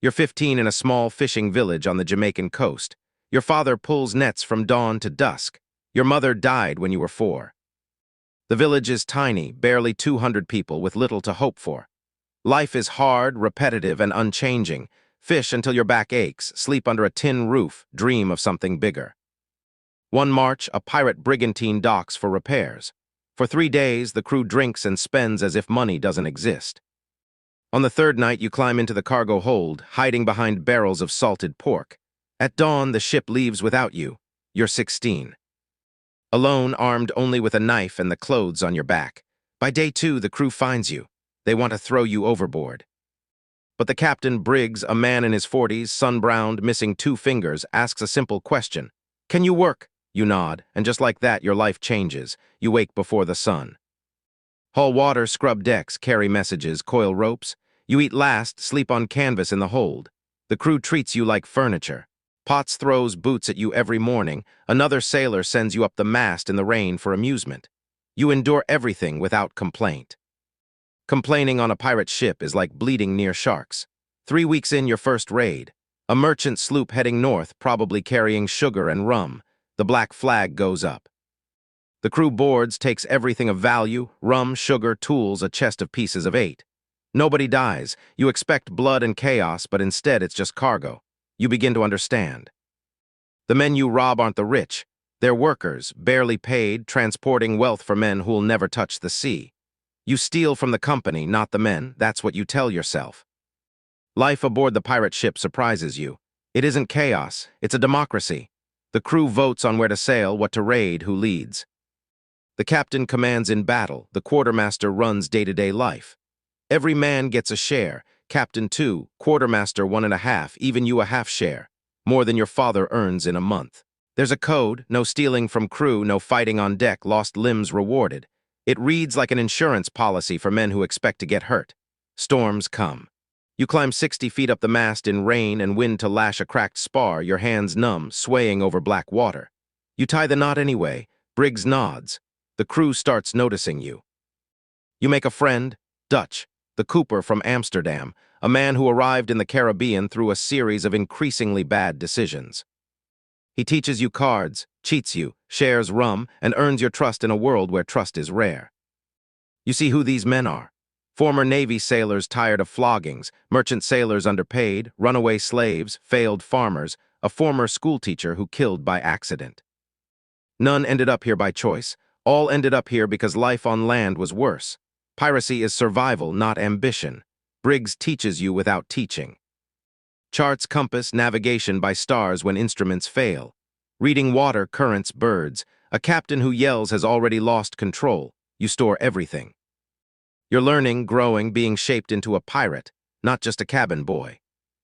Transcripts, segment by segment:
You're 15 in a small fishing village on the Jamaican coast. Your father pulls nets from dawn to dusk. Your mother died when you were 4. The village is tiny, barely 200 people with little to hope for. Life is hard, repetitive, and unchanging. Fish until your back aches, sleep under a tin roof, dream of something bigger. One March, a pirate brigantine docks for repairs. For 3 days, the crew drinks and spends as if money doesn't exist. On the third night, you climb into the cargo hold, hiding behind barrels of salted pork. At dawn, the ship leaves without you. You're 16. Alone, armed only with a knife and the clothes on your back. By day 2, the crew finds you. They want to throw you overboard. But the captain, Briggs, a man in his 40s, sun-browned, missing 2 fingers, asks a simple question. Can you work? You nod, and just like that, your life changes. You wake before the sun. Haul water, scrub decks, carry messages, coil ropes. You eat last, sleep on canvas in the hold. The crew treats you like furniture. Potts throws boots at you every morning. Another sailor sends you up the mast in the rain for amusement. You endure everything without complaint. Complaining on a pirate ship is like bleeding near sharks. 3 weeks in your first raid. A merchant sloop heading north, probably carrying sugar and rum. The black flag goes up. The crew boards, takes everything of value, rum, sugar, tools, a chest of pieces of 8. Nobody dies. You expect blood and chaos, but instead it's just cargo. You begin to understand. The men you rob aren't the rich. They're workers, barely paid, transporting wealth for men who'll never touch the sea. You steal from the company, not the men. That's what you tell yourself. Life aboard the pirate ship surprises you. It isn't chaos. It's a democracy. The crew votes on where to sail, what to raid, who leads. The captain commands in battle. The quartermaster runs day-to-day life. Every man gets a share. Captain 2, quartermaster 1.5, even you a half share. More than your father earns in a month. There's a code, no stealing from crew, no fighting on deck, lost limbs rewarded. It reads like an insurance policy for men who expect to get hurt. Storms come. You climb 60 feet up the mast in rain and wind to lash a cracked spar, your hands numb, swaying over black water. You tie the knot anyway. Briggs nods. The crew starts noticing you. You make a friend, Dutch, the cooper from Amsterdam, a man who arrived in the Caribbean through a series of increasingly bad decisions. He teaches you cards, cheats you, shares rum, and earns your trust in a world where trust is rare. You see who these men are. Former Navy sailors tired of floggings, merchant sailors underpaid, runaway slaves, failed farmers, a former schoolteacher who killed by accident. None ended up here by choice. All ended up here because life on land was worse. Piracy is survival, not ambition. Briggs teaches you without teaching. Charts, compass, navigation by stars when instruments fail. Reading water, currents, birds. A captain who yells has already lost control. You store everything. You're learning, growing, being shaped into a pirate, not just a cabin boy.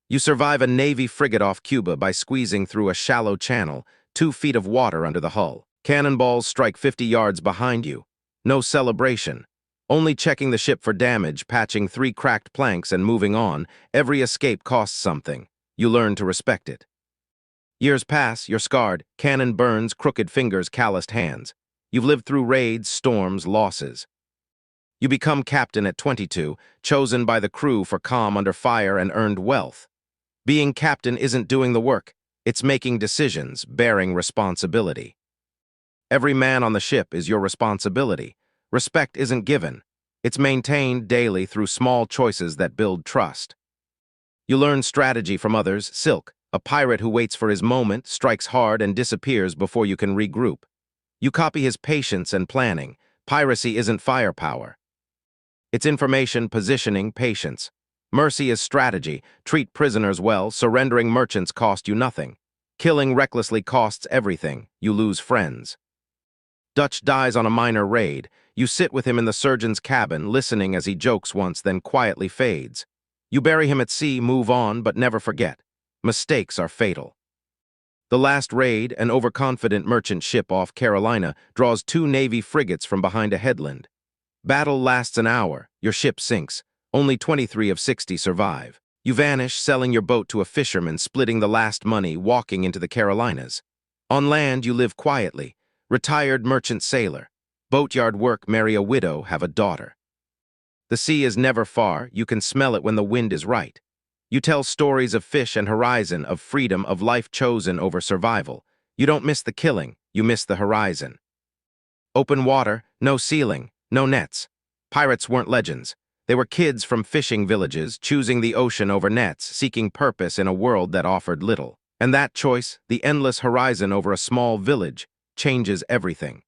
You survive a Navy frigate off Cuba by squeezing through a shallow channel, 2 feet of water under the hull. Cannonballs strike 50 yards behind you. No celebration. Only checking the ship for damage, patching 3 cracked planks and moving on. Every escape costs something. You learn to respect it. Years pass, you're scarred, cannon burns, crooked fingers, calloused hands. You've lived through raids, storms, losses. You become captain at 22, chosen by the crew for calm under fire and earned wealth. Being captain isn't doing the work. It's making decisions, bearing responsibility. Every man on the ship is your responsibility. Respect isn't given. It's maintained daily through small choices that build trust. You learn strategy from others. Silk, a pirate who waits for his moment, strikes hard and disappears before you can regroup. You copy his patience and planning. Piracy isn't firepower. It's information, positioning, patience. Mercy is strategy. Treat prisoners well. Surrendering merchants cost you nothing. Killing recklessly costs everything. You lose friends. Dutch dies on a minor raid. You sit with him in the surgeon's cabin, listening as he jokes once, then quietly fades. You bury him at sea, move on, but never forget. Mistakes are fatal. The last raid, an overconfident merchant ship off Carolina, draws 2 Navy frigates from behind a headland. Battle lasts an hour. Your ship sinks. Only 23 of 60 survive. You vanish, selling your boat to a fisherman, splitting the last money, walking into the Carolinas. On land, you live quietly. Retired merchant sailor. Boatyard work, marry a widow, have a daughter. The sea is never far. You can smell it when the wind is right. You tell stories of fish and horizon, of freedom, of life chosen over survival. You don't miss the killing, you miss the horizon. Open water, no ceiling, no nets. Pirates weren't legends. They were kids from fishing villages, choosing the ocean over nets, seeking purpose in a world that offered little. And that choice, the endless horizon over a small village, changes everything.